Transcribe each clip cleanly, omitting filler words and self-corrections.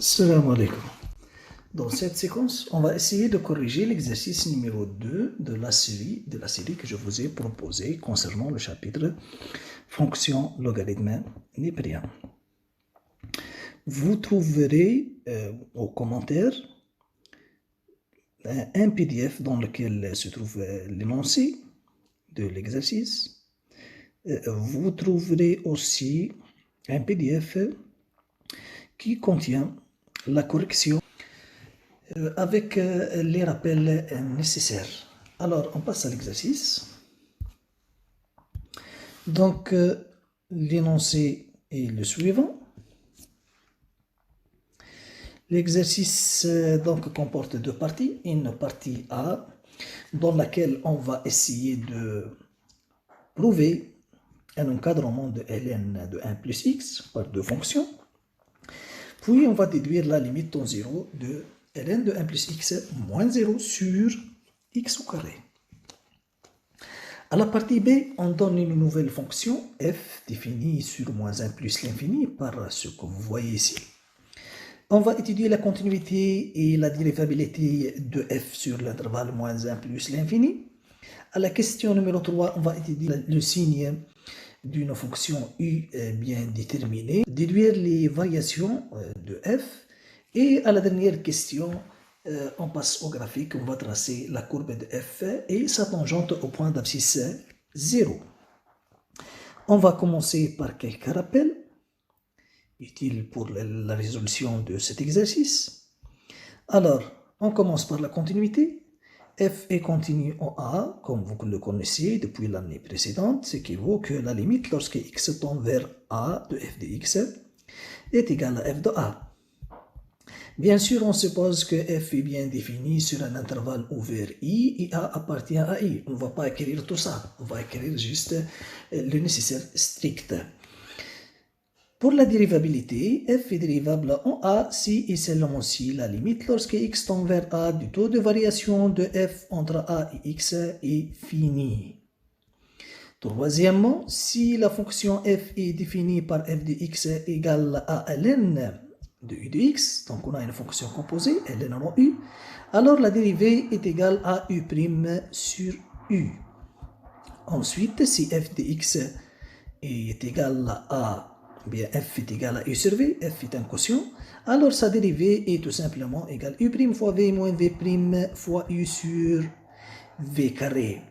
Salam alaikum. Dans cette séquence, on va essayer de corriger l'exercice numéro 2 de la série que je vous ai proposée concernant le chapitre fonction logarithme népérien. Vous trouverez aux commentaires un PDF dans lequel se trouve l'énoncé de l'exercice. Vous trouverez aussi un PDF qui contient la correction avec les rappels nécessaires. Alors, on passe à l'exercice. Donc, l'énoncé est le suivant. L'exercice donc comporte deux parties. Une partie A, dans laquelle on va essayer de prouver un encadrement de ln de 1 plus x par deux fonctions. Puis, on va déduire la limite en 0 de ln de 1 plus x moins 0 sur x au carré. À la partie B, on donne une nouvelle fonction f définie sur moins 1 plus l'infini par ce que vous voyez ici. On va étudier la continuité et la dérivabilité de f sur l'intervalle moins 1 plus l'infini. À la question numéro 3, on va étudier le signe d'une fonction u bien déterminée, déduire les variations de f. Et à la dernière question, on passe au graphique, on va tracer la courbe de f et sa tangente au point d'abscisse 0. On va commencer par quelques rappels utiles pour la résolution de cet exercice. Alors, on commence par la continuité. F est continu en A, comme vous le connaissez depuis l'année précédente, ce qui vaut que la limite lorsque x tend vers A de f de x est égale à f de A. Bien sûr, on suppose que f est bien défini sur un intervalle ouvert I et A appartient à I. On ne va pas écrire tout ça, on va écrire juste le nécessaire strict. Pour la dérivabilité, f est dérivable en A si et seulement si la limite lorsque x tend vers A du taux de variation de f entre A et x est finie. Troisièmement, si la fonction f est définie par f de x égale à ln de u de x, donc on a une fonction composée, ln en u, alors la dérivée est égale à u' sur u. Ensuite, si f de x est égal à bien f est égal à u sur v, f est un quotient, alors sa dérivée est tout simplement égale u' fois v moins v' fois u sur v carré.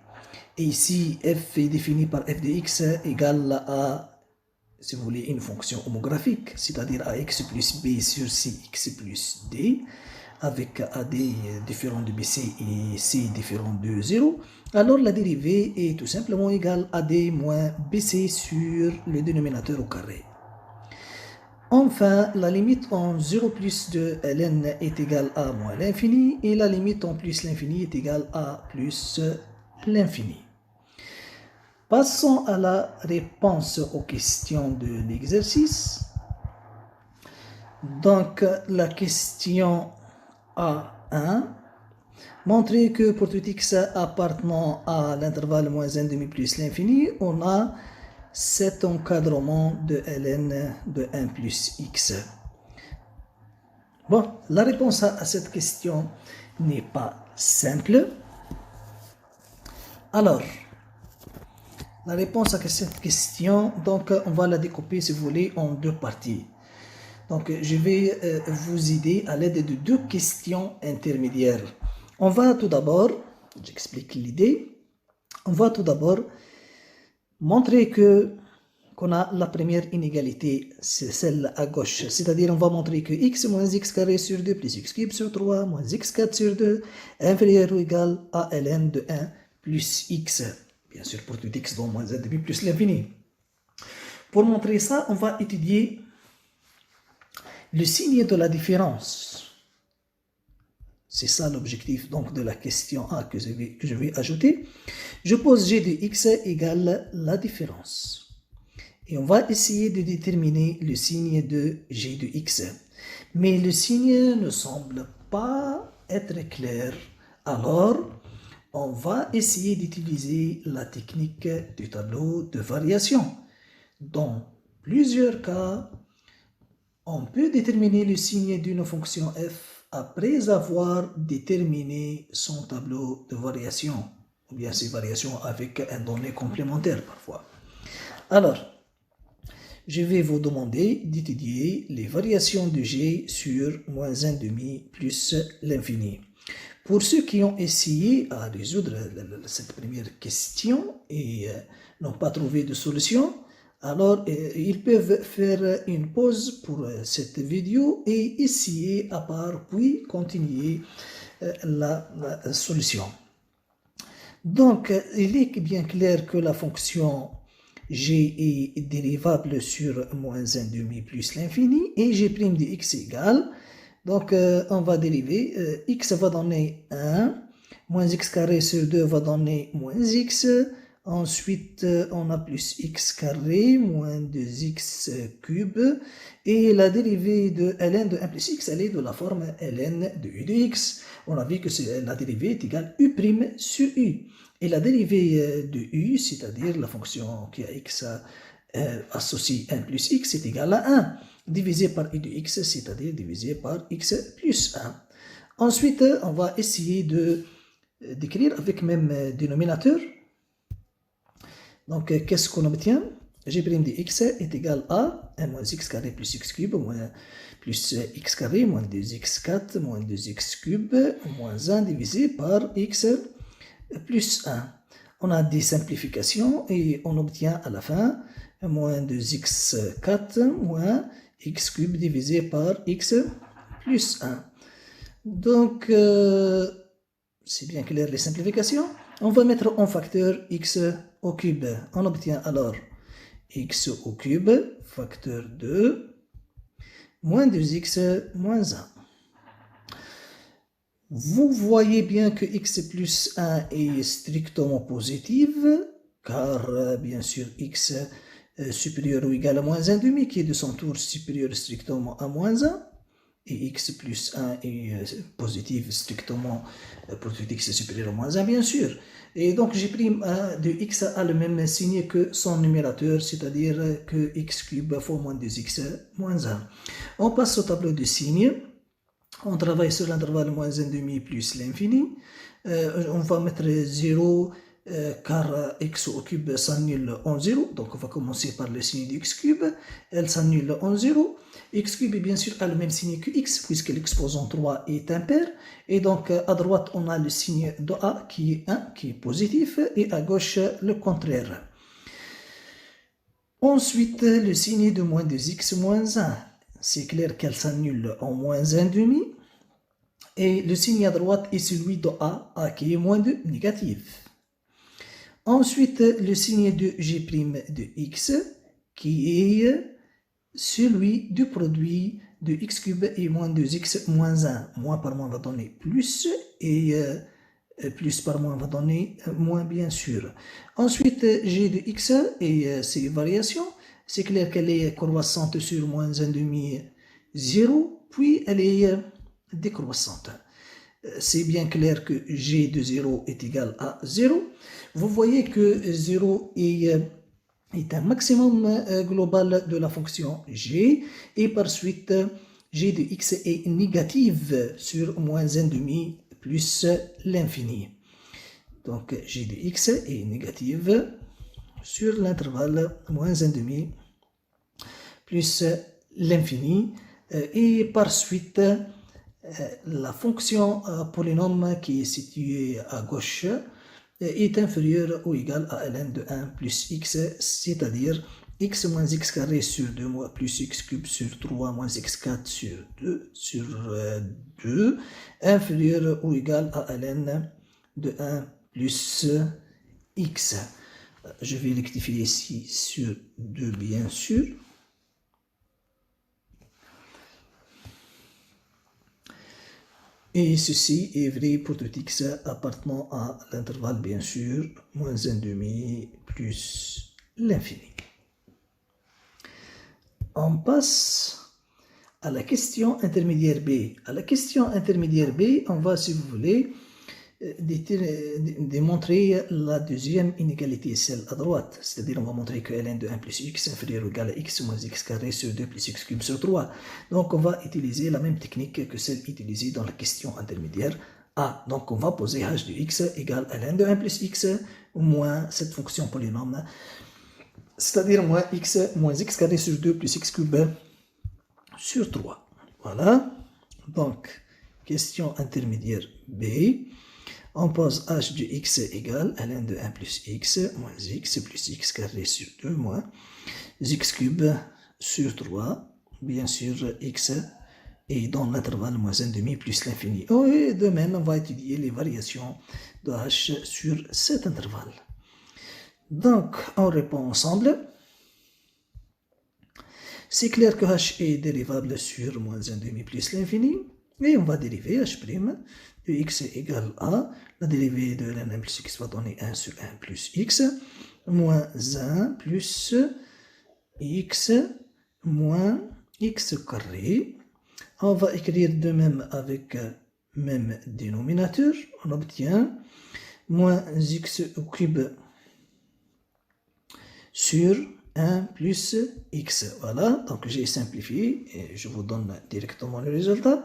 Et ici, f est défini par f de x égale à, si vous voulez, une fonction homographique, c'est-à-dire ax plus b sur cx plus d, avec ad différent de bc et c différent de 0, alors la dérivée est tout simplement égale à d moins bc sur le dénominateur au carré. Enfin, la limite en 0 plus de ln est égale à moins l'infini et la limite en plus l'infini est égale à plus l'infini. Passons à la réponse aux questions de l'exercice. Donc, la question A1, montrer que pour tout x appartenant à l'intervalle moins 1,5 plus l'infini, on a cet encadrement de ln de 1 plus x. Bon, la réponse à cette question n'est pas simple. Alors, la réponse à cette question, donc on va la découper, si vous voulez, en deux parties. Donc, je vais vous aider à l'aide de deux questions intermédiaires. On va tout d'abord, j'explique l'idée, on va tout d'abord montrer qu'on a la première inégalité, c'est celle à gauche. C'est-à-dire, on va montrer que x moins x carré sur 2 plus x cube sur 3 moins x4 sur 2 inférieur ou égal à ln de 1 plus x. Bien sûr, pour tout x dont moins 1,5 plus l'infini. Pour montrer ça, on va étudier le signe de la différence. C'est ça l'objectif donc de la question A que je vais ajouter. Je pose g de x égale la différence. Et on va essayer de déterminer le signe de g de x. Mais le signe ne semble pas être clair. Alors, on va essayer d'utiliser la technique du tableau de variation. Dans plusieurs cas, on peut déterminer le signe d'une fonction f après avoir déterminé son tableau de variation, ou bien ses variations avec un donné complémentaire parfois. Alors, je vais vous demander d'étudier les variations de g sur moins 1,5 plus l'infini. Pour ceux qui ont essayé à résoudre cette première question et n'ont pas trouvé de solution, alors ils peuvent faire une pause pour cette vidéo et essayer à part, puis continuer la solution. Donc, il est bien clair que la fonction g est dérivable sur moins 1,5 plus l'infini et g' de x égale. Donc, on va dériver, x va donner 1, moins x carré sur 2 va donner moins x, ensuite on a plus x carré, moins 2x cube, et la dérivée de ln de 1 plus x, elle est de la forme ln de u de x. On a vu que la dérivée est égale u' sur u. Et la dérivée de u, c'est-à-dire la fonction qui a x associée 1 plus x, est égale à 1, divisé par u de x, c'est-à-dire divisé par x plus 1. Ensuite, on va essayer d'écrire avec même dénominateur. Donc, qu'est-ce qu'on obtient? G' de x est égal à 1 moins x carré plus x cube, moins plus x carré, moins 2x4, moins 2x cube, moins 1 divisé par x plus 1. On a des simplifications et on obtient à la fin moins 2x4 moins x cube divisé par x plus 1. Donc, c'est bien clair les simplifications. On va mettre en facteur x au cube. On obtient alors x au cube, facteur 2, moins 2x moins 1. Vous voyez bien que x plus 1 est strictement positif, car bien sûr x supérieur ou égal à moins 1,5 qui est de son tour supérieur strictement à moins 1, et x plus 1 est positif strictement pour tout x supérieur à moins 1 bien sûr. Et donc G' de x a le même signe que son numérateur, c'est-à-dire que x cube fois moins 2x moins 1. On passe au tableau de signes. On travaille sur l'intervalle moins 1,5 plus l'infini. On va mettre 0 car x au cube s'annule en 0. Donc on va commencer par le signe de x cube. Elle s'annule en 0. X cube bien sûr a le même signe que x puisque l'exposant 3 est impair. Et donc à droite on a le signe de a qui est 1 qui est positif et à gauche le contraire. Ensuite le signe de moins 2x moins 1. C'est clair qu'elle s'annule en moins 1,5. Et le signe à droite est celui de A qui est moins 2, négatif. Ensuite, le signe de G' de x, qui est celui du produit de x cube et moins 2x moins 1. Moins par moins va donner plus, et plus par moins va donner moins, bien sûr. Ensuite, G de x et ses variations. C'est clair qu'elle est croissante sur moins 1,5, 0, puis elle est décroissante. C'est bien clair que g de 0 est égal à 0. Vous voyez que 0 est un maximum global de la fonction g, et par suite, g de x est négative sur moins 1,5 plus l'infini. Donc, g de x est négative sur l'intervalle moins 1,5 plus l'infini, et par suite la fonction polynôme qui est située à gauche est inférieure ou égale à ln de 1 plus x, c'est-à-dire x moins x carré sur 2 plus x cube sur 3 moins x4 sur 2 inférieur ou égal à ln de 1 plus x. Je vais rectifier ici sur 2 bien sûr. Et ceci est vrai pour tout x appartenant à l'intervalle, bien sûr, moins 1,5 plus l'infini. On passe à la question intermédiaire B. À la question intermédiaire B, on va, si vous voulez, démontrer la deuxième inégalité, celle à droite. C'est-à-dire, on va montrer que ln de 1 plus x inférieur ou égal à x moins x carré sur 2 plus x cube sur 3. Donc, on va utiliser la même technique que celle utilisée dans la question intermédiaire A. Donc, on va poser h de x égale à ln de 1 plus x moins cette fonction polynôme, c'est-à-dire moins x carré sur 2 plus x cube sur 3. Voilà. Donc, question intermédiaire B. On pose h de x égale à ln de 1 plus x moins x plus x carré sur 2 moins x cube sur 3. Bien sûr, x est dans l'intervalle moins 1,5 plus l'infini. Et de même, on va étudier les variations de h sur cet intervalle. Donc, on répond ensemble. C'est clair que h est dérivable sur moins 1,5 plus l'infini. Et on va dériver h' de x égale a. La dérivée de ln 1 plus x va donner 1 sur 1 plus x. Moins 1 plus x moins x carré. On va écrire de même avec même dénominateur. On obtient moins x au cube sur 1 plus x. Voilà, donc j'ai simplifié et je vous donne directement le résultat.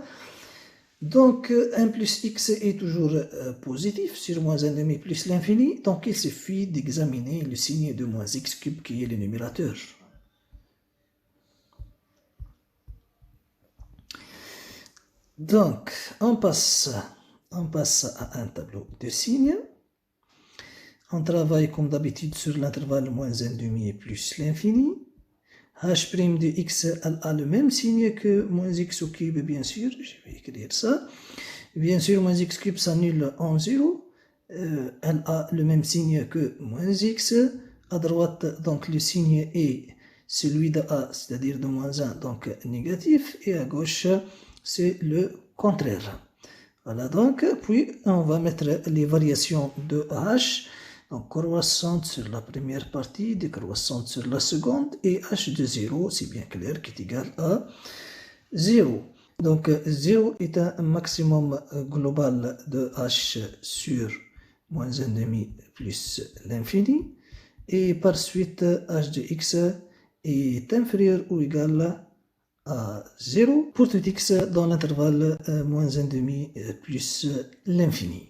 Donc 1 plus x est toujours positif sur moins 1,5 plus l'infini. Donc il suffit d'examiner le signe de moins x cube qui est le numérateur. Donc on passe à un tableau de signes. On travaille comme d'habitude sur l'intervalle moins 1,5 plus l'infini. h' de x a le même signe que moins x au cube, bien sûr. Je vais écrire ça. Bien sûr, moins x cube s'annule en 0. Elle a le même signe que moins x. À droite, donc le signe est celui de a, c'est-à-dire de moins 1, donc négatif. Et à gauche, c'est le contraire. Voilà donc. Puis, on va mettre les variations de h. Donc, croissante sur la première partie, décroissante sur la seconde, et h de 0, c'est bien clair, qui est égal à 0. Donc, 0 est un maximum global de h sur moins 1,5 plus l'infini, et par suite, h de x est inférieur ou égal à 0 pour tout x dans l'intervalle moins 1,5 plus l'infini.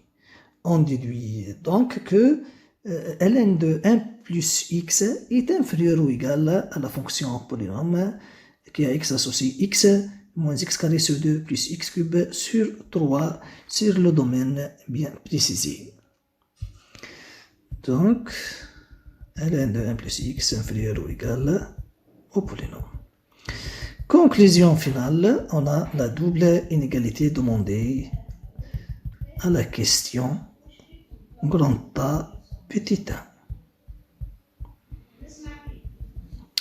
On déduit donc que ln de 1 plus x est inférieur ou égal à la fonction polynôme qui a x associé x moins x carré sur 2 plus x cube sur 3 sur le domaine bien précisé. Donc, ln de 1 plus x inférieur ou égal au polynôme. Conclusion finale, on a la double inégalité demandée à la question grand A petit a.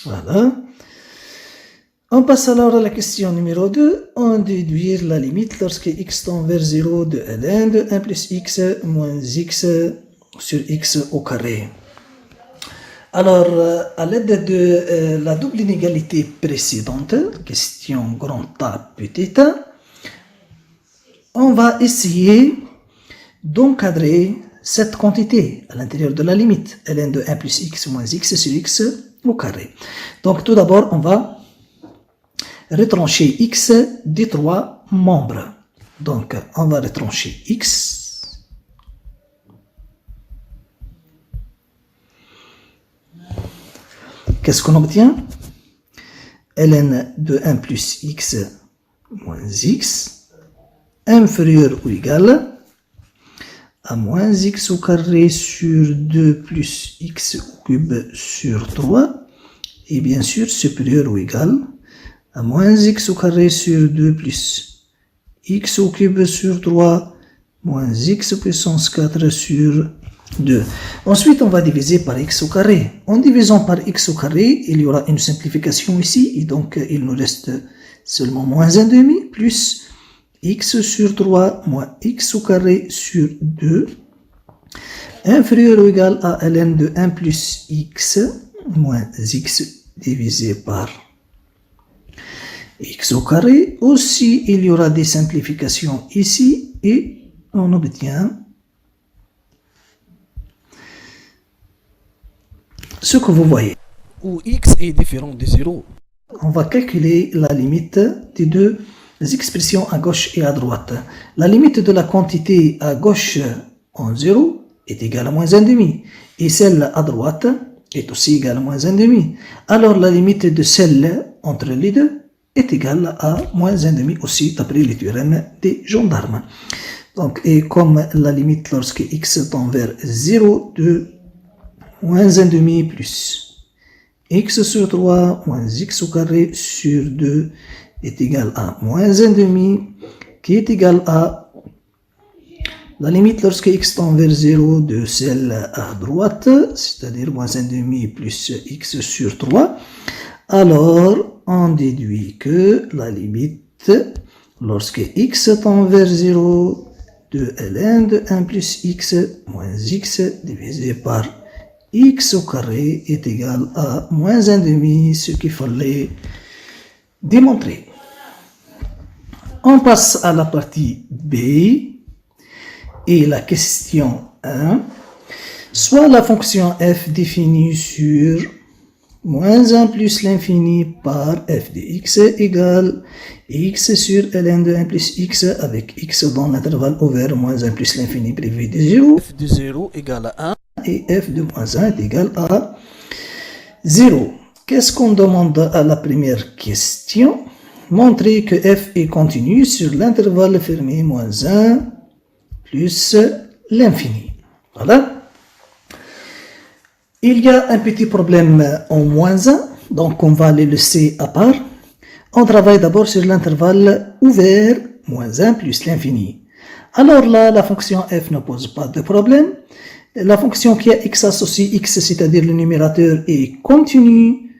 Voilà. On passe alors à la question numéro 2. On déduire la limite lorsque x tend vers 0 de ln de 1 plus x moins x sur x au carré. Alors, à l'aide de la double inégalité précédente, question grand A petit a, on va essayer d'encadrer cette quantité à l'intérieur de la limite, ln de 1 plus x moins x sur x au carré. Donc tout d'abord, on va retrancher x des trois membres. Donc on va retrancher x. Qu'est-ce qu'on obtient? Ln de 1 plus x moins x inférieur ou égal à moins x au carré sur 2 plus x au cube sur 3, et bien sûr supérieur ou égal à moins x au carré sur 2 plus x au cube sur 3, moins x puissance 4 sur 2. Ensuite, on va diviser par x au carré. En divisant par x au carré, il y aura une simplification ici, et donc il nous reste seulement moins 1,5 plus x sur 3 moins x au carré sur 2 inférieur ou égal à ln de 1 plus x moins x divisé par x au carré. Aussi, il y aura des simplifications ici et on obtient ce que vous voyez. Où x est différent de 0. On va calculer la limite des deux expressions à gauche et à droite. La limite de la quantité à gauche en 0 est égale à moins 1,5. Et celle à droite est aussi égale à moins 1,5. Alors la limite de celle entre les deux est égale à moins 1,5 aussi d'après les théorèmes des gendarmes. Donc, et comme la limite lorsque x tend vers 0 de moins 1,5 plus x sur 3 moins x au carré sur 2 est égal à moins 1,5 qui est égal à la limite lorsque x tend vers 0 de celle à droite, c'est-à-dire moins 1,5 plus x sur 3. Alors, on déduit que la limite lorsque x tend vers 0 de ln de 1 plus x moins x divisé par x au carré est égal à moins 1,5, ce qu'il fallait démontrer. On passe à la partie B et la question 1. Soit la fonction f définie sur moins 1 plus l'infini par f de x égale x sur ln de 1 plus x avec x dans l'intervalle ouvert moins 1 plus l'infini privé de 0. f de 0 égale à 1. Et f de moins 1 est égal à 0. Qu'est-ce qu'on demande à la première question? Montrer que f est continu sur l'intervalle fermé moins 1 plus l'infini. Voilà. Il y a un petit problème en moins 1, donc on va les laisser à part. On travaille d'abord sur l'intervalle ouvert moins 1 plus l'infini. Alors là, la fonction f ne pose pas de problème. La fonction qui a x associé x, c'est-à-dire le numérateur, est continue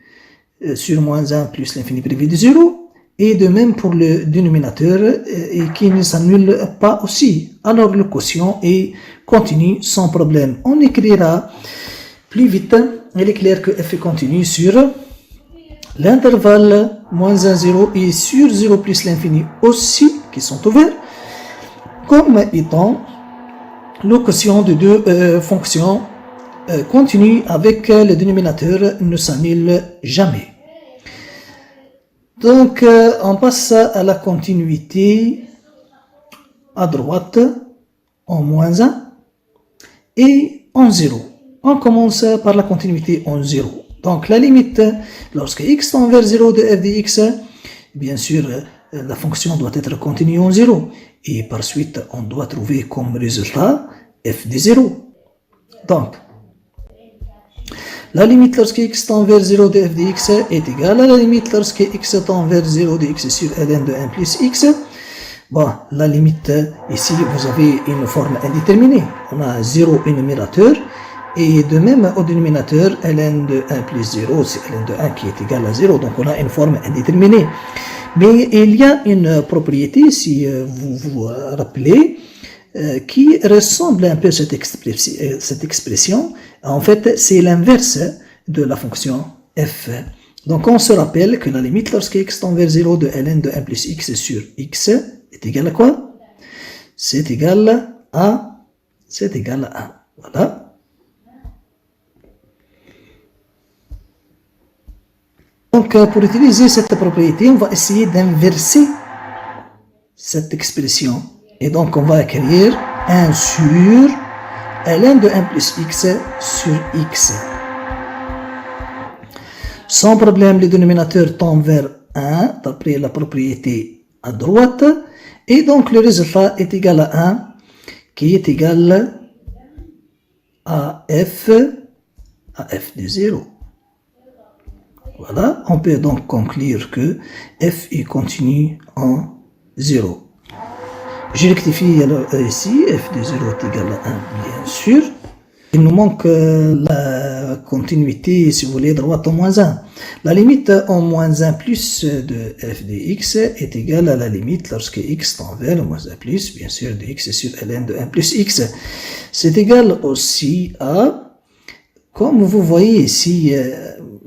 sur moins 1 plus l'infini privé de 0. Et de même pour le dénominateur, et qui ne s'annule pas aussi. Alors le quotient est continu sans problème. On écrira plus vite. Il est clair que f est continu sur l'intervalle moins 1, 0 et sur 0 plus l'infini aussi, qui sont ouverts, comme étant le quotient de deux fonctions continues avec le dénominateur ne s'annule jamais. Donc, on passe à la continuité à droite en moins 1 et en 0. On commence par la continuité en 0. Donc, la limite, lorsque x tend vers 0 de f de x, bien sûr, la fonction doit être continue en 0. Et par suite, on doit trouver comme résultat f de 0. Donc, la limite lorsque x tend vers 0 de f de x est égale à la limite lorsque x tend vers 0 de x sur ln de 1 plus x. Bon, la limite, ici, vous avez une forme indéterminée. On a 0 au numérateur. Et de même au dénominateur, ln de 1 plus 0, c'est ln de 1 qui est égal à 0. Donc on a une forme indéterminée. Mais il y a une propriété, si vous vous rappelez, qui ressemble un peu à cette expression. En fait, c'est l'inverse de la fonction f. Donc on se rappelle que la limite lorsque x tend vers 0 de ln de 1 plus x sur x est égal à quoi? C'est égal à 1. Voilà. Donc pour utiliser cette propriété, on va essayer d'inverser cette expression. Et donc on va écrire 1 sur ln de 1 plus x sur x. Sans problème, le dénominateur tend vers 1 d'après la propriété à droite. Et donc le résultat est égal à 1 qui est égal à f de 0. Voilà, on peut donc conclure que f est continu en 0. Je rectifie alors ici, f de 0 est égal à 1, bien sûr. Il nous manque la continuité, si vous voulez, droite en moins 1. La limite en moins 1 plus de f de x est égale à la limite lorsque x tend vers moins 1 plus, bien sûr, de x sur ln de 1 plus x. C'est égal aussi à, comme vous voyez ici,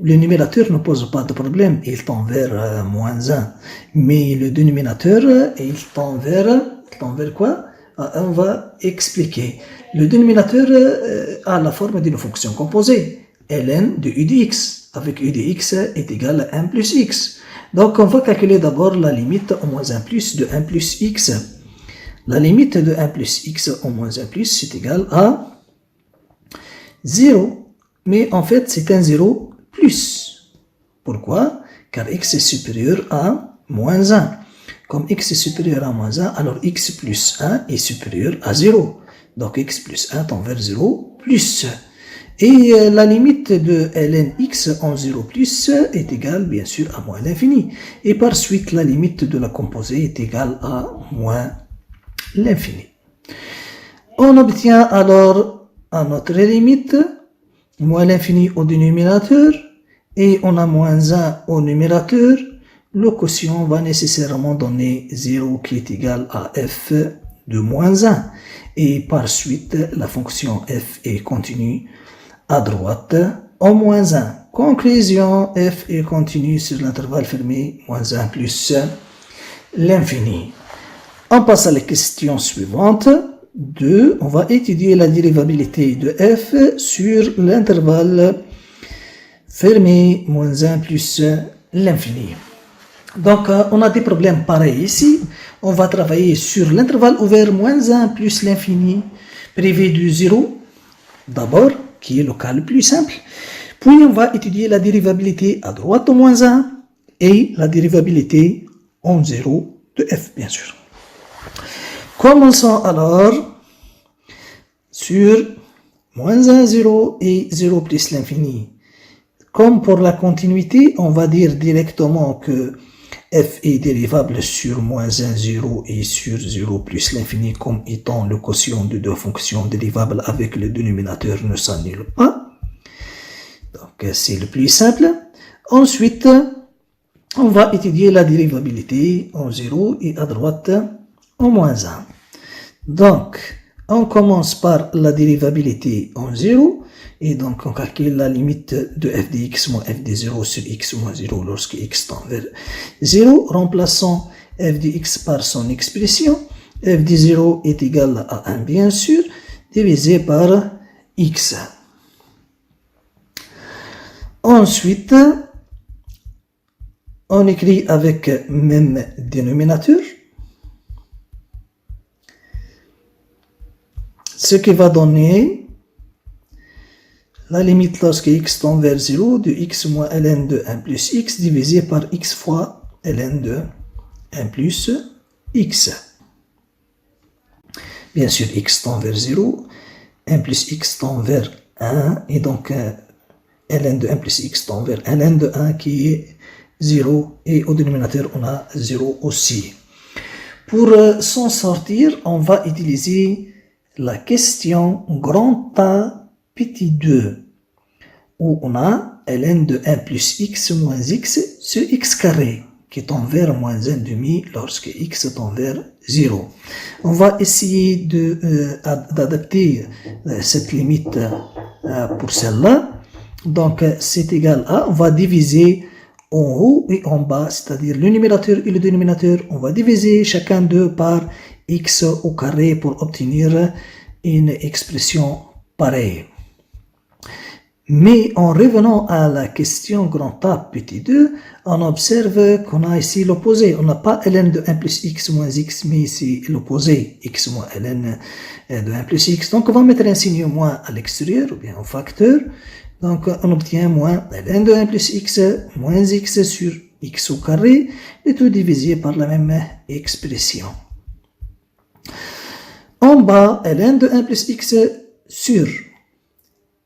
le numérateur ne pose pas de problème, il tend vers moins 1. Mais le dénominateur, il tend vers quoi? On va expliquer. Le dénominateur a la forme d'une fonction composée. ln de u de x, avec u de x est égal à 1 plus x. Donc on va calculer d'abord la limite au moins 1 plus de 1 plus x. La limite de 1 plus x au moins 1 plus c'est égal à 0. Mais en fait c'est un 0 plus. Pourquoi? Car x est supérieur à moins 1. Comme x est supérieur à moins 1, alors x plus 1 est supérieur à 0. Donc x plus 1 tend vers 0 plus. Et la limite de ln x en 0 plus est égale bien sûr à moins l'infini. Et par suite la limite de la composée est égale à moins l'infini. On obtient alors à notre limite moins l'infini au dénominateur et on a moins 1 au numérateur. Le quotient va nécessairement donner 0 qui est égal à f de moins 1. Et par suite la fonction f est continue à droite en moins 1. Conclusion, f est continue sur l'intervalle fermé moins 1 plus l'infini. On passe à la question suivante. 2. On va étudier la dérivabilité de f sur l'intervalle fermé moins 1 plus l'infini. Donc, on a des problèmes pareils ici. On va travailler sur l'intervalle ouvert moins 1 plus l'infini privé du 0 d'abord, qui est le cas le plus simple. Puis on va étudier la dérivabilité à droite au moins 1 et la dérivabilité en 0 de f, bien sûr. Commençons alors sur moins 1, 0 et 0 plus l'infini. Comme pour la continuité, on va dire directement que f est dérivable sur moins 1, 0 et sur 0 plus l'infini comme étant le quotient de deux fonctions dérivables avec le dénominateur ne s'annule pas. Donc c'est le plus simple. Ensuite, on va étudier la dérivabilité en 0 et à droite en moins 1. Donc, on commence par la dérivabilité en 0. Et donc, on calcule la limite de f de x moins f de 0 sur x moins 0 lorsque x tend vers 0. Remplaçons f de x par son expression. F de 0 est égal à 1, bien sûr, divisé par x. Ensuite, on écrit avec même dénominateur. Ce qui va donner la limite lorsque x tend vers 0 de x moins ln de 1 plus x divisé par x fois ln de 1 plus x. Bien sûr, x tend vers 0, 1 plus x tend vers 1, et donc ln de 1 plus x tend vers ln de 1 qui est 0, et au dénominateur on a 0 aussi. Pour s'en sortir, on va utiliser la question grand A petit 2, où on a ln de 1 plus x moins x sur x carré, qui tend vers moins 1 demi lorsque x tend vers 0. On va essayer d'adapter cette limite pour celle-là. Donc, c'est égal à, on va diviser en haut et en bas, c'est-à-dire le numérateur et le dénominateur. On va diviser chacun d'eux par x au carré pour obtenir une expression pareille. Mais en revenant à la question grand A petit 2, on observe qu'on a ici l'opposé. On n'a pas ln de 1 plus x moins x, mais ici l'opposé, x moins ln de 1 plus x. Donc on va mettre un signe moins à l'extérieur, ou bien au facteur. Donc on obtient moins ln de 1 plus x moins x sur x au carré, et tout divisé par la même expression. En bas, ln de 1 plus x sur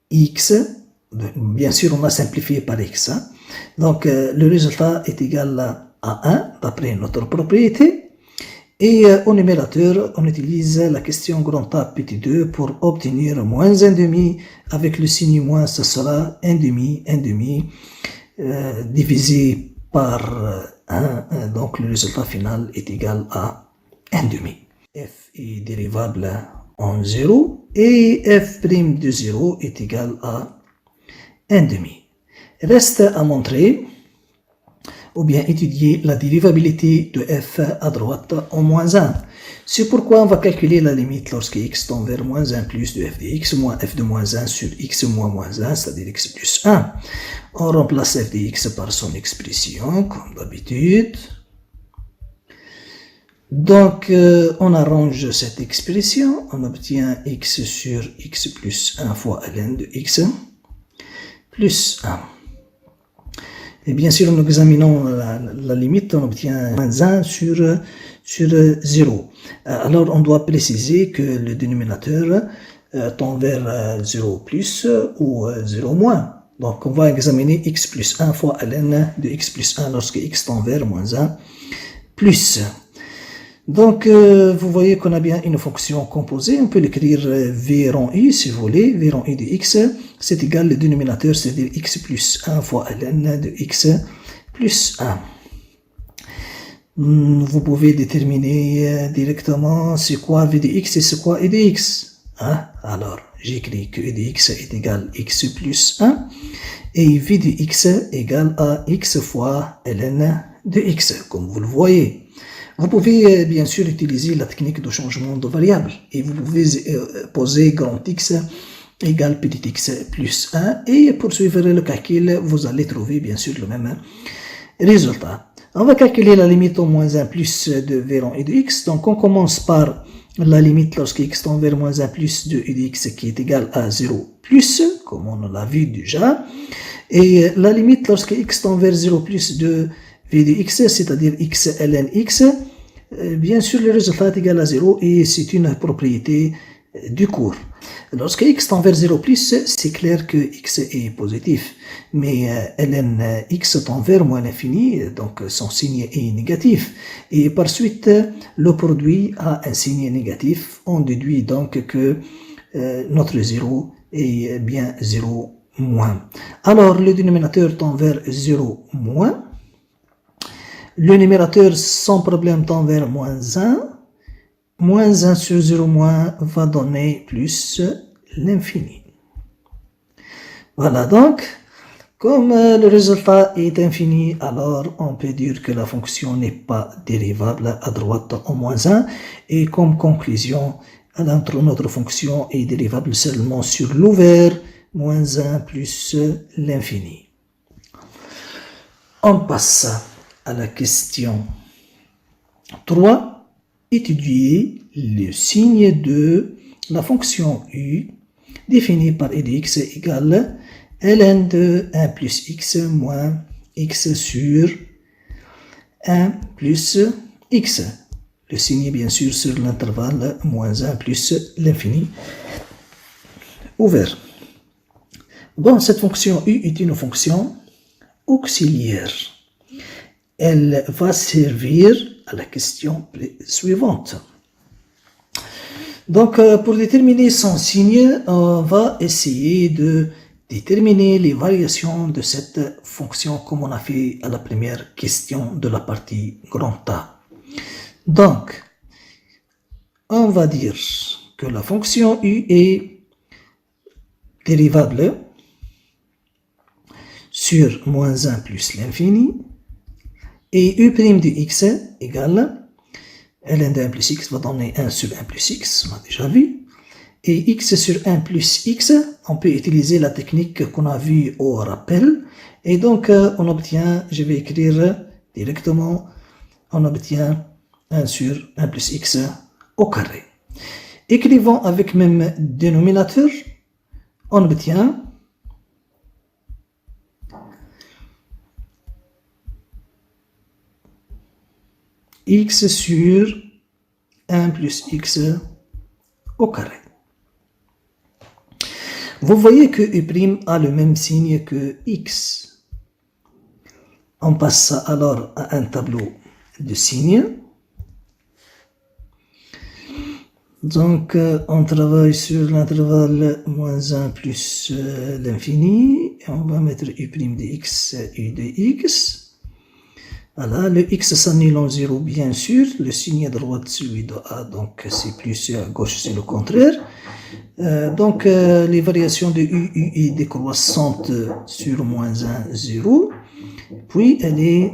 x, bien sûr on a simplifié par x, hein. Donc le résultat est égal à 1 d'après notre propriété, et au numérateur on utilise la question grand A petit 2 pour obtenir moins 1 demi. Avec le signe moins, ce sera 1 demi divisé par 1, donc le résultat final est égal à 1 demi. F est dérivable en 0 et f' de 0 est égal à 1 demi. Reste à montrer ou bien étudier la dérivabilité de f à droite en moins 1. C'est pourquoi on va calculer la limite lorsque x tend vers moins 1 plus de f de x moins f de moins 1 sur x moins 1, c'est-à-dire x plus 1. On remplace f de x par son expression, comme d'habitude. Donc, on arrange cette expression, on obtient x sur x plus 1 fois ln de x plus 1. Et bien sûr, en examinant la limite, on obtient moins 1 sur 0. Alors, on doit préciser que le dénominateur tend vers 0 plus ou 0 moins. Donc, on va examiner x plus 1 fois ln de x plus 1 lorsque x tend vers moins 1 plus. Donc, vous voyez qu'on a bien une fonction composée. On peut l'écrire v rond i, si vous voulez. V rond i de x, c'est égal le dénominateur, c'est-à-dire x plus 1 fois ln de x plus 1. Vous pouvez déterminer directement c'est quoi v de x et c'est quoi e de x. Hein? Alors, j'écris que e de x est égal à x plus 1 et v de x égale à x fois ln de x, comme vous le voyez. Vous pouvez bien sûr utiliser la technique de changement de variable et vous pouvez poser grand X égale petit x plus 1 et poursuivre le calcul, vous allez trouver bien sûr le même résultat. On va calculer la limite au moins 1 plus de v rond i de x. Donc on commence par la limite lorsque x tend vers moins 1 plus de i de x qui est égal à 0 plus, comme on l'a vu déjà. Et la limite lorsque x tend vers 0 plus de v de x, c'est-à-dire x ln x, bien sûr le résultat est égal à 0 et c'est une propriété du cours. Lorsque x tend vers 0 plus, c'est clair que x est positif, mais ln x tend vers moins l'infini, donc son signe est négatif. Et par suite, le produit a un signe négatif. On déduit donc que notre 0 est bien 0 moins. Alors le dénominateur tend vers 0 moins. Le numérateur sans problème tend vers moins 1. Moins 1 sur 0 moins va donner plus l'infini. Voilà donc, comme le résultat est infini, alors on peut dire que la fonction n'est pas dérivable à droite en moins 1. Et comme conclusion, notre fonction est dérivable seulement sur l'ouvert, moins 1 plus l'infini. On passe à la question 3. Étudier le signe de la fonction u définie par e de x égale ln de 1 plus x moins x sur 1 plus x. Le signe bien sûr sur l'intervalle moins 1 plus l'infini ouvert. Bon, cette fonction u est une fonction auxiliaire. Elle va servir à la question suivante. Donc, pour déterminer son signe, on va essayer de déterminer les variations de cette fonction comme on a fait à la première question de la partie grand A. Donc, on va dire que la fonction u est dérivable sur moins 1 plus l'infini. Et u' de x égale ln de 1 plus x va donner 1 sur 1 plus x, on a déjà vu. Et x sur 1 plus x, on peut utiliser la technique qu'on a vue au rappel. Et donc, on obtient, je vais écrire directement, on obtient 1 sur 1 plus x au carré. Écrivant avec même dénominateur, on obtient x sur 1 plus x au carré. Vous voyez que u' a le même signe que x. On passe alors à un tableau de signes. Donc, on travaille sur l'intervalle moins 1 plus l'infini. On va mettre u' de x, u de x. Voilà, le x s'annule en 0 bien sûr, le signe à droite celui de A, donc c'est plus et à gauche c'est le contraire. Donc les variations de u est décroissante sur moins 1, 0, puis elle est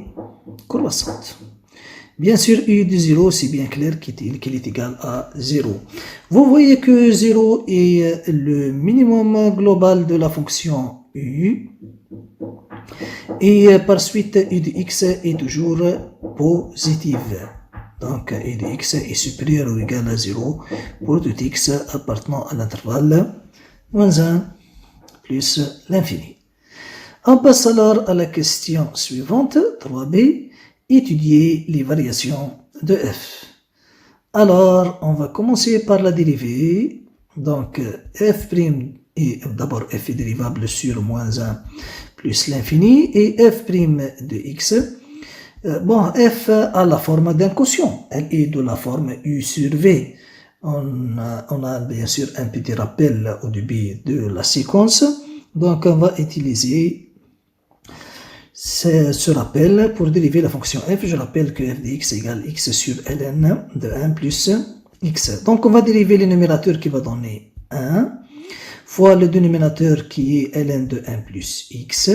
croissante. Bien sûr, u de 0, c'est bien clair qu'il est égal à 0. Vous voyez que 0 est le minimum global de la fonction u. Et par suite, u de x est toujours positive. Donc, u de x est supérieur ou égal à 0 pour tout x appartenant à l'intervalle moins 1 plus l'infini. On passe alors à la question suivante, 3b. Étudier les variations de f. Alors, on va commencer par la dérivée. Donc, f' est d'abord f est dérivable sur moins 1 plus l'infini et f' de x. Bon, f a la forme d'un quotient. Elle est de la forme u sur v. On a bien sûr un petit rappel au début de la séquence. Donc, on va utiliser ce rappel pour dériver la fonction f. Je rappelle que f de x égale x sur ln de 1 plus x. Donc, on va dériver le numérateur qui va donner 1 fois le dénominateur qui est ln de 1 plus x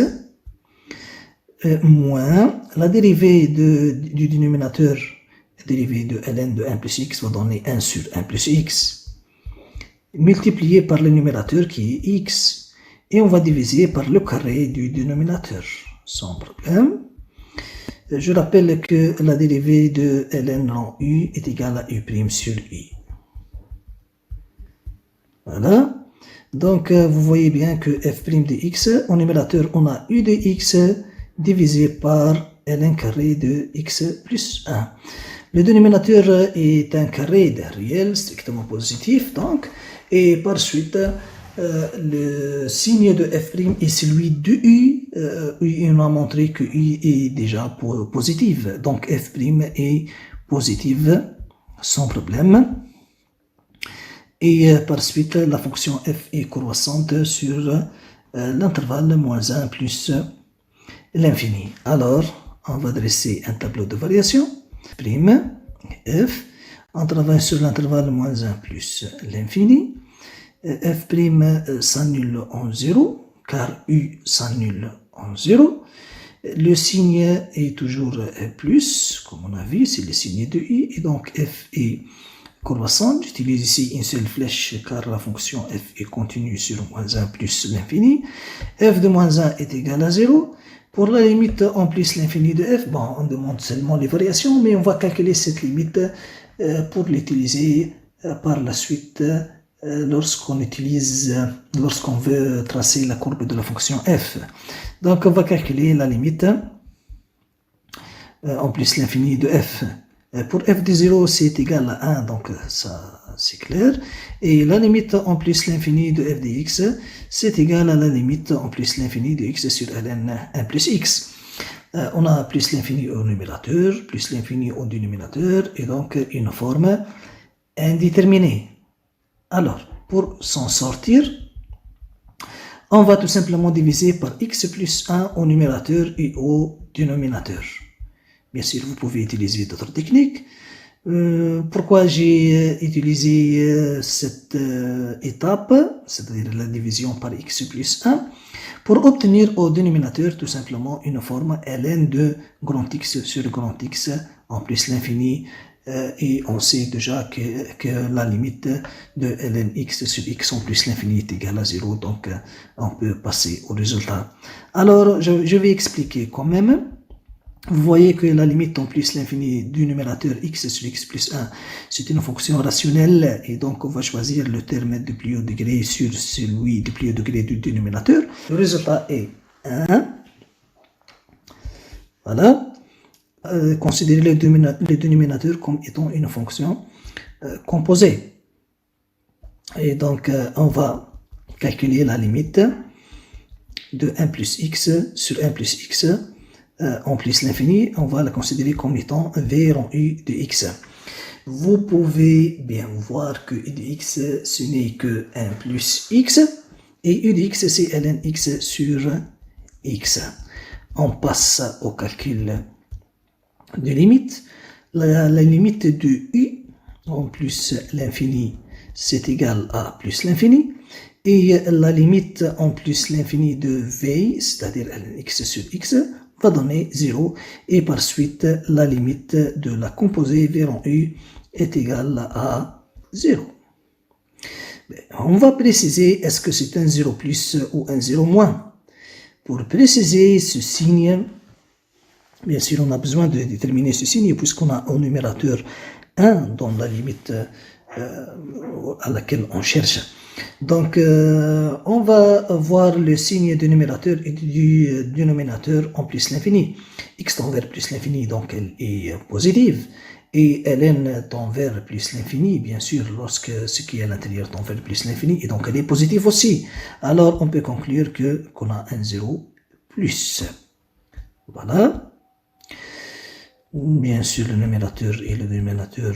moins la dérivée du dénominateur dérivée de ln de 1 plus x va donner 1 sur 1 plus x multiplié par le numérateur qui est x et on va diviser par le carré du dénominateur. Sans problème. Je rappelle que la dérivée de ln en u est égale à u' sur i. Voilà. Donc, vous voyez bien que f' de x, au numérateur, on a u de x divisé par ln carré de x plus 1. Le dénominateur est un carré d'un réel strictement positif, donc, et par suite, le signe de f' est celui de u. On a montré que u est déjà positive. Donc f' est positive sans problème. Et par suite, la fonction f est croissante sur l'intervalle moins 1 plus l'infini. Alors, on va dresser un tableau de variation. Prime, f, on travaille sur l'intervalle moins 1 plus l'infini. f' s'annule en 0, car u s'annule en 0. Le signe est toujours plus, comme on a vu, c'est le signe de u, et donc f est croissante. J'utilise ici une seule flèche, car la fonction f est continue sur moins 1 plus l'infini. F de moins 1 est égal à 0. Pour la limite en plus l'infini de f, bon, on demande seulement les variations, mais on va calculer cette limite pour l'utiliser par la suite lorsqu'on veut tracer la courbe de la fonction f. Donc on va calculer la limite en plus l'infini de f. Pour f de 0 c'est égal à 1, donc ça c'est clair. Et la limite en plus l'infini de f de x c'est égal à la limite en plus l'infini de x sur ln 1 plus x. On a plus l'infini au numérateur, plus l'infini au dénominateur, et donc une forme indéterminée. Alors, pour s'en sortir, on va tout simplement diviser par x plus 1 au numérateur et au dénominateur. Bien sûr, vous pouvez utiliser d'autres techniques. Pourquoi j'ai utilisé cette étape, c'est-à-dire la division par x plus 1, pour obtenir au dénominateur tout simplement une forme ln de grand x sur grand x en plus l'infini. Et on sait déjà que la limite de ln x sur x en plus l'infini est égale à 0, donc on peut passer au résultat. Alors, je vais expliquer quand même. Vous voyez que la limite en plus l'infini du numérateur x sur x plus 1, c'est une fonction rationnelle, et donc on va choisir le terme de plus haut degré sur celui de plus haut degré du dénominateur. Le résultat est 1. Voilà. Considérez le dénominateur comme étant une fonction composée. Et donc, on va calculer la limite de 1 plus x sur 1 plus x en plus l'infini. On va la considérer comme étant v rond u de x. Vous pouvez bien voir que u de x, ce n'est que 1 plus x, et u de x, c'est ln x sur x. On passe au calcul de limite. La limite de u en plus l'infini c'est égal à plus l'infini, et la limite en plus l'infini de v, c'est-à-dire ln x sur x, va donner 0 et par suite la limite de la composée v rond u est égale à 0. On va préciser est-ce que c'est un 0 plus ou un 0 moins. Pour préciser ce signe, bien sûr on a besoin de déterminer ce signe puisqu'on a au numérateur 1 dans la limite à laquelle on cherche. Donc, on va voir le signe du numérateur et du dénominateur en plus l'infini. X tend vers plus l'infini, donc elle est positive. Et ln tend vers plus l'infini, bien sûr, lorsque ce qui est à l'intérieur tend vers plus l'infini, et donc elle est positive aussi. Alors, on peut conclure qu'on a un 0 plus. Voilà. Bien sûr, le numérateur et le dénominateur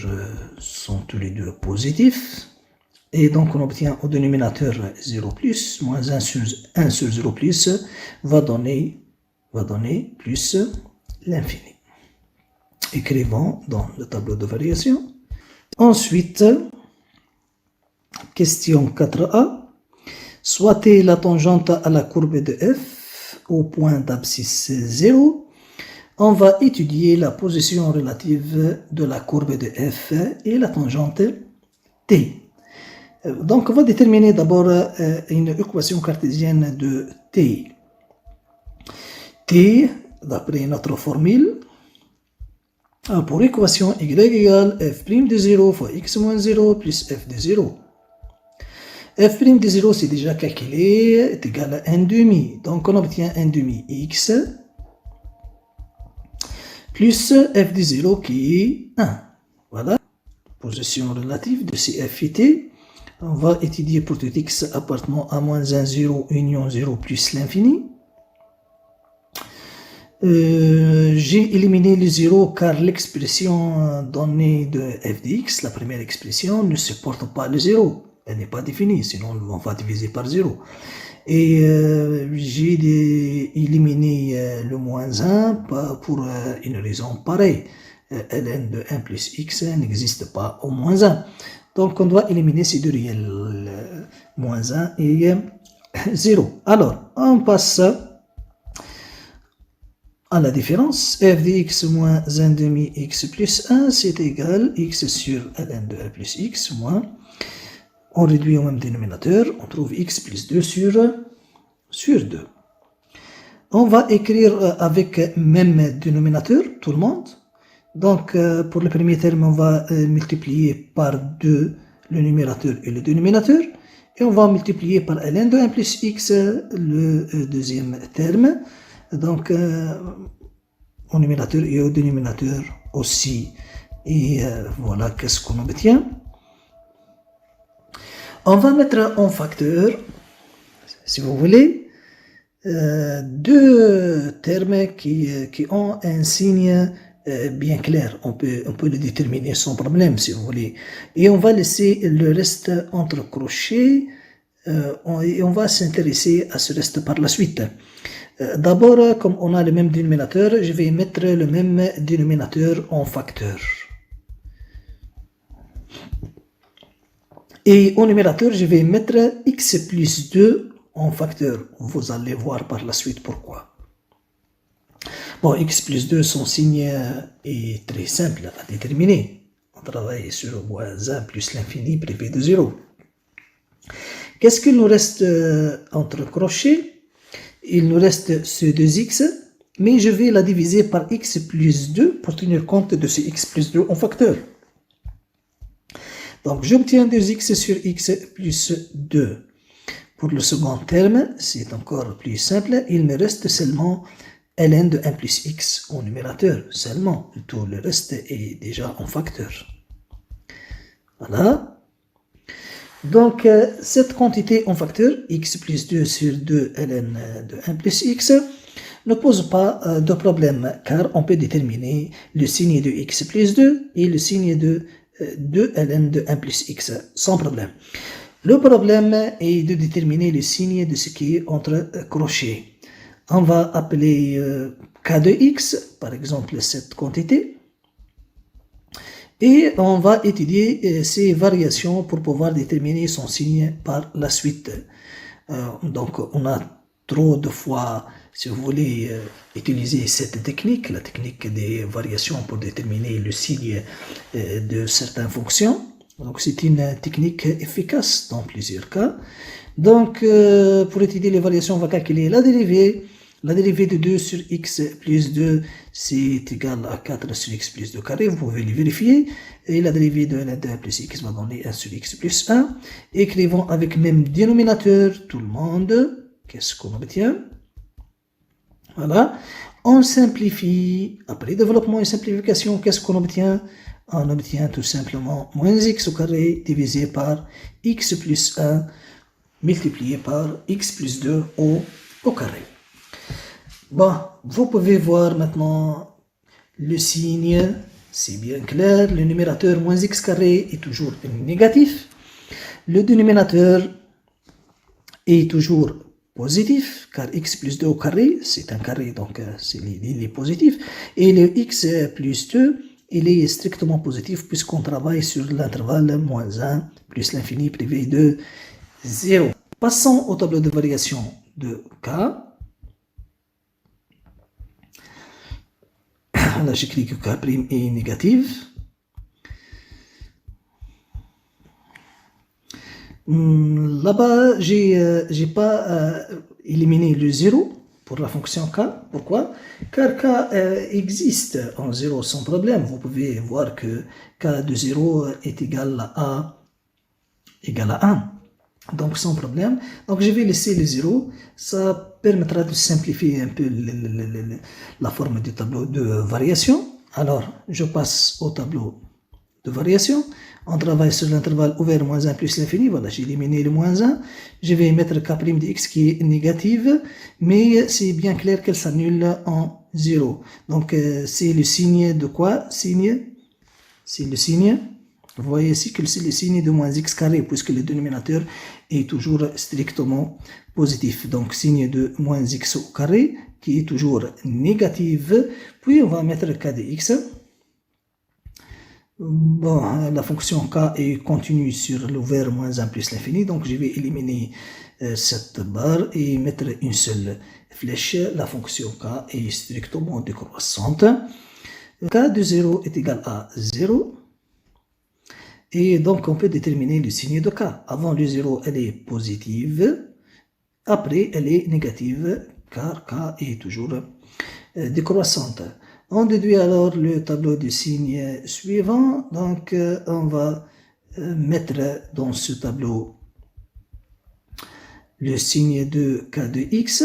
sont tous les deux positifs. Et donc, on obtient au dénominateur 0 plus, moins 1 sur 0 plus, va donner plus l'infini. Écrivons dans le tableau de variation. Ensuite, question 4a. Soit la tangente à la courbe de f au point d'abscisse 0. On va étudier la position relative de la courbe de f et la tangente t. Donc, on va déterminer d'abord une équation cartésienne de t. T, d'après notre formule, pour équation y égale f' de 0 fois x moins 0 plus f de 0. F' de 0, c'est déjà calculé, est égal à 1 demi. Donc, on obtient 1 demi x plus f de 0 qui est 1. Voilà. Position relative de CF et T. On va étudier pour tout x appartenant à moins 1, 0, union 0 plus l'infini. J'ai éliminé le 0 car l'expression donnée de f de x, la première expression, ne supporte pas le 0. Elle n'est pas définie, sinon on va diviser par 0. Et j'ai éliminé le moins 1 pour une raison pareille. ln de 1 plus x n'existe pas au moins 1. Donc on doit éliminer ces deux réels, moins 1 et 0. Alors, on passe à la différence. F de x moins 1 demi x plus 1, c'est égal x sur ln de 1 plus x moins. On réduit au même dénominateur, on trouve x plus 2 sur 2. On va écrire avec même dénominateur, tout le monde. Donc, pour le premier terme, on va multiplier par 2 le numérateur et le dénominateur. Et on va multiplier par ln de 1 plus x le deuxième terme. Donc, au numérateur et au dénominateur aussi. Et voilà qu'est-ce qu'on obtient. On va mettre en facteur, si vous voulez, deux termes qui ont un signe bien clair. On peut le déterminer sans problème, si vous voulez. Et on va laisser le reste entre crochets et on va s'intéresser à ce reste par la suite. D'abord, comme on a le même dénominateur, je vais mettre le même dénominateur en facteur. Et au numérateur, je vais mettre x plus 2 en facteur. Vous allez voir par la suite pourquoi. Bon, x plus 2, son signe est très simple à déterminer. On travaille sur moins 1 plus l'infini privé de 0. Qu'est-ce qu'il nous reste entre crochets? Il nous reste ce 2x, mais je vais la diviser par x plus 2 pour tenir compte de ce x plus 2 en facteur. Donc, j'obtiens 2x sur x plus 2. Pour le second terme, c'est encore plus simple. Il me reste seulement ln de 1 plus x au numérateur. Seulement, tout le reste est déjà en facteur. Voilà. Donc, cette quantité en facteur, x plus 2 sur 2 ln de 1 plus x, ne pose pas de problème, car on peut déterminer le signe de x plus 2 et le signe de 2 ln de 1 plus x, sans problème. Le problème est de déterminer le signe de ce qui est entre crochets. On va appeler k de x, par exemple, cette quantité. Et on va étudier ces variations pour pouvoir déterminer son signe par la suite. Donc, on a trop de fois si vous voulez utiliser cette technique, la technique des variations pour déterminer le signe de certaines fonctions, donc c'est une technique efficace dans plusieurs cas. Donc pour étudier les variations, on va calculer la dérivée. La dérivée de 2 sur x plus 2, c'est égal à 4 sur x plus 2 carré, vous pouvez les vérifier. Et la dérivée de n de 1 plus x va donner 1 sur x plus 1. Écrivons avec même dénominateur tout le monde. Qu'est-ce qu'on obtient? Voilà. On simplifie. Après développement et simplification, qu'est-ce qu'on obtient? On obtient tout simplement moins x au carré divisé par x plus 1 multiplié par x plus 2 au carré. Bon, vous pouvez voir maintenant le signe, c'est bien clair, le numérateur moins x carré est toujours négatif, le dénominateur est toujours positif, car x plus 2 au carré, c'est un carré, donc il est positif, et le x plus 2, il est strictement positif puisqu'on travaille sur l'intervalle moins 1 plus l'infini privé de 0. Passons au tableau de variation de K. Là, j'écris que K' est négative. Là-bas, j'ai pas éliminé le 0 pour la fonction K. Pourquoi? Car K existe en 0 sans problème. Vous pouvez voir que K de 0 est égal à 1. Donc sans problème. Donc je vais laisser le 0. Ça permettra de simplifier un peu la forme du tableau de variation. Alors je passe au tableau de variation. On travaille sur l'intervalle ouvert moins 1 plus l'infini. Voilà, j'ai éliminé le moins 1. Je vais mettre K' de x qui est négative. Mais c'est bien clair qu'elle s'annule en 0. Donc c'est le signe de quoi? C'est le signe. Vous voyez ici que c'est le signe de moins x carré, puisque le dénominateur est toujours strictement positif. Donc, signe de moins x au carré, qui est toujours négatif. Puis, on va mettre k de x. Bon, la fonction k est continue sur l'ouvert moins 1 plus l'infini. Donc, je vais éliminer cette barre et mettre une seule flèche. La fonction k est strictement décroissante. K de 0 est égal à 0. Et donc, on peut déterminer le signe de K. Avant le 0, elle est positive. Après, elle est négative, car K est toujours décroissante. On déduit alors le tableau de signes suivant. Donc, on va mettre dans ce tableau le signe de K de X.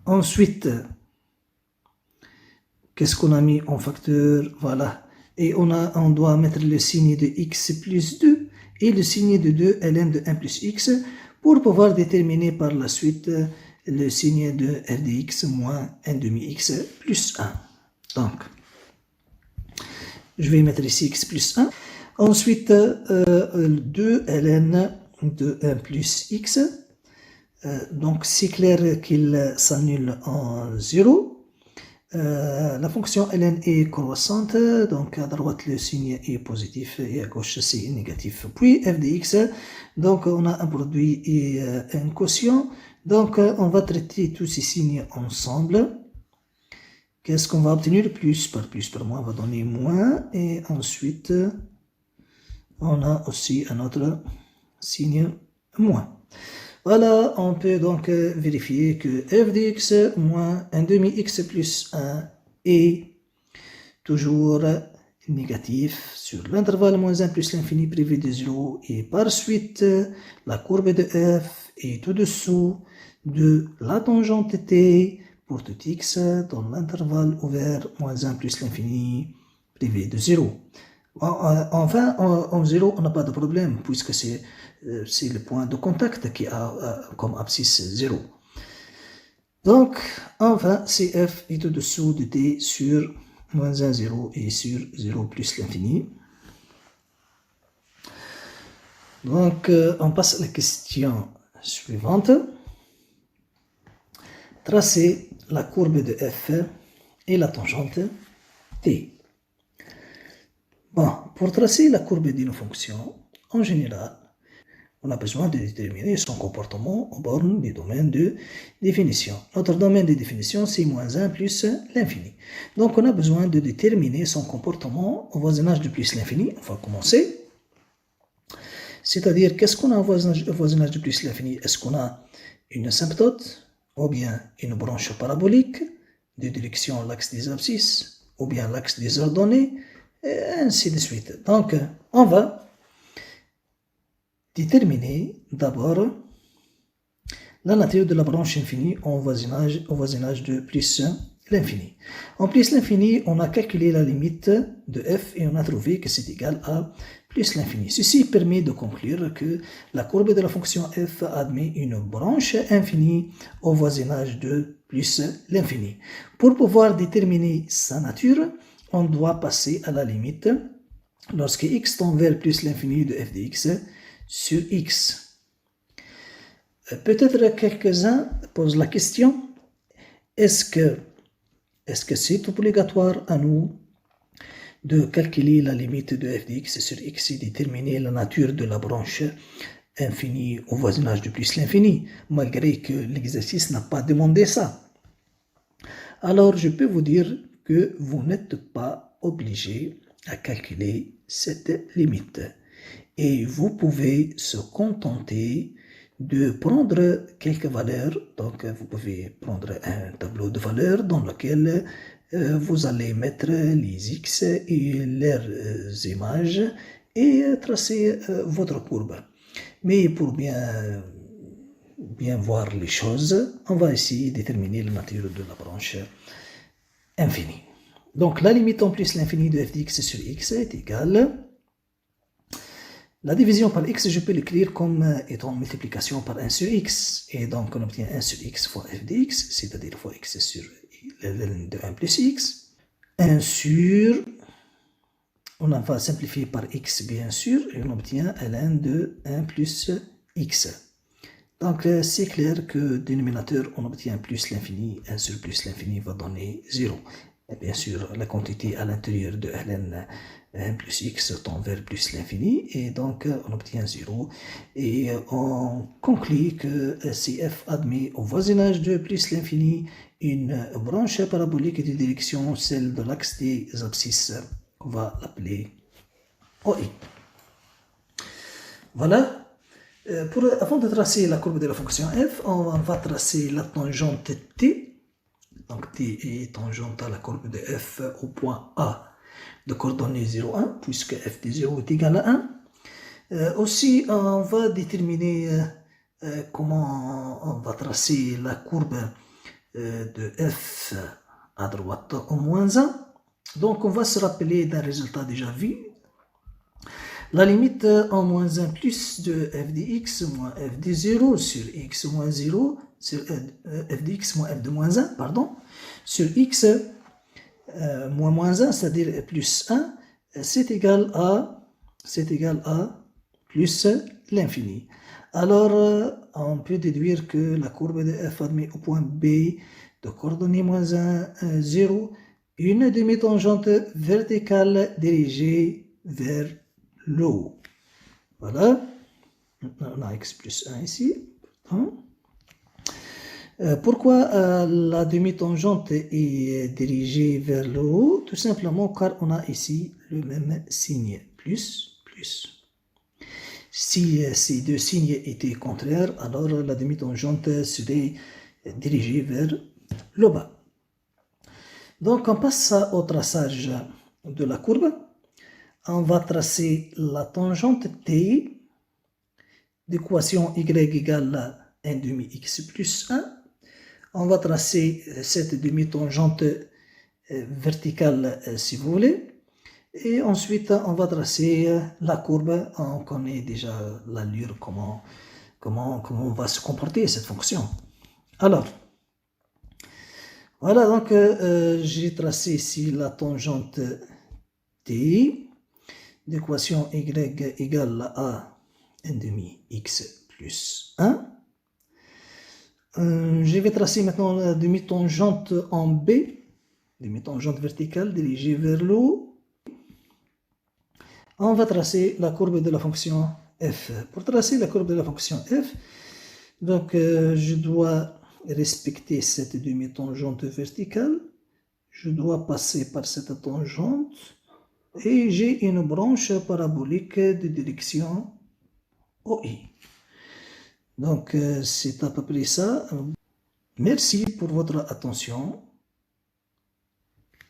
Ensuite, qu'est-ce qu'on a mis en facteur? Voilà. Et on doit mettre le signe de x plus 2 et le signe de 2 ln de 1 plus x pour pouvoir déterminer par la suite le signe de f de x moins 1 demi x plus 1. Donc, je vais mettre ici x plus 1. Ensuite, 2 ln de 1 plus x. Donc, c'est clair qu'il s'annule en 0. La fonction ln est croissante, donc à droite le signe est positif et à gauche c'est négatif. Puis f de x, donc on a un produit et un quotient, donc on va traiter tous ces signes ensemble. Qu'est-ce qu'on va obtenir? Plus par moins va donner moins, et ensuite on a aussi un autre signe moins. Voilà, on peut donc vérifier que f de x moins 1 demi x plus 1 est toujours négatif sur l'intervalle moins 1 plus l'infini privé de 0 et par suite la courbe de f est au-dessous de la tangente t pour tout x dans l'intervalle ouvert moins 1 plus l'infini privé de 0. Enfin, en 0, on n'a pas de problème puisque c'est le point de contact qui a comme abscisse 0. Donc, enfin, CF est au-dessous de t sur moins 1, 0 et sur 0 plus l'infini. Donc, on passe à la question suivante. Tracer la courbe de f et la tangente t. Bon, pour tracer la courbe d'une fonction, en général, On a besoin de déterminer son comportement en borne du domaine de définition. Notre domaine de définition, c'est moins 1 plus l'infini. Donc, on a besoin de déterminer son comportement au voisinage de plus l'infini. On va commencer. C'est-à-dire, qu'est-ce qu'on a au voisinage de plus l'infini? Est-ce qu'on a une asymptote, ou bien une branche parabolique, de direction l'axe des abscisses, ou bien l'axe des ordonnées, et ainsi de suite. Donc, on va déterminer d'abord la nature de la branche infinie au voisinage de plus l'infini. En plus l'infini, on a calculé la limite de f et on a trouvé que c'est égal à plus l'infini. Ceci permet de conclure que la courbe de la fonction f admet une branche infinie au voisinage de plus l'infini. Pour pouvoir déterminer sa nature, on doit passer à la limite lorsque x tend vers plus l'infini de f de x sur x. Peut-être quelques-uns posent la question, est-ce que c'est obligatoire à nous de calculer la limite de f de x sur x et déterminer la nature de la branche infinie au voisinage de plus l'infini, malgré que l'exercice n'a pas demandé ça? Alors, je peux vous dire que vous n'êtes pas obligé à calculer cette limite. Et vous pouvez se contenter de prendre quelques valeurs. Donc, vous pouvez prendre un tableau de valeurs dans lequel vous allez mettre les x et leurs images et tracer votre courbe. Mais pour bien voir les choses, on va essayer de déterminer la nature de la branche infinie. Donc, la limite en plus l'infini de f de x sur x est égale. La division par x, je peux l'écrire comme étant multiplication par 1 sur x. Et donc, on obtient 1 sur x fois f de x, c'est-à-dire fois x sur ln de 1 plus x. 1 sur, on va simplifier par x bien sûr, et on obtient ln de 1 plus x. Donc, c'est clair que dénominateur, on obtient plus l'infini. 1 sur plus l'infini va donner 0. Et bien sûr, la quantité à l'intérieur de ln 1 plus x tend vers plus l'infini, et donc on obtient 0. Et on conclut que CF admet au voisinage de plus l'infini une branche parabolique de direction, celle de l'axe des abscisses, on va l'appeler OI. Voilà. Avant de tracer la courbe de la fonction f, on va tracer la tangente t. Donc t est tangente à la courbe de f au point A de coordonnées 0, 1, puisque f de 0 est égal à 1. Aussi, on va déterminer comment on va tracer la courbe de f à droite au moins 1. Donc, on va se rappeler d'un résultat déjà vu. La limite en moins 1 plus de f de x moins f de 0 sur x moins 0, sur f de x moins f de moins 1, pardon, sur x moins 1, c'est-à-dire plus 1, c'est égal à plus l'infini. Alors, on peut déduire que la courbe de f admet au point B de coordonnées moins 1, 0, une demi-tangente verticale dirigée vers le haut. Voilà. Maintenant, on a x plus 1 ici. Pourquoi la demi-tangente est dirigée vers le haut? Tout simplement car on a ici le même signe, plus, plus. Si ces deux signes étaient contraires, alors la demi-tangente serait dirigée vers le bas. Donc on passe au traçage de la courbe. On va tracer la tangente t d'équation y égale à 1 demi x plus 1. On va tracer cette demi-tangente verticale si vous voulez. Et ensuite, on va tracer la courbe. On connaît déjà l'allure, comment va se comporter cette fonction. Alors, voilà, donc j'ai tracé ici la tangente t d'équation y égale à 1 demi x plus 1. Je vais tracer maintenant la demi-tangente en B, demi-tangente verticale dirigée vers le haut. On va tracer la courbe de la fonction f. Pour tracer la courbe de la fonction f, donc je dois respecter cette demi-tangente verticale. Je dois passer par cette tangente et j'ai une branche parabolique de direction OI. Donc c'est à peu près ça. Merci pour votre attention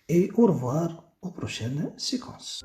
et au revoir aux prochaines séquences.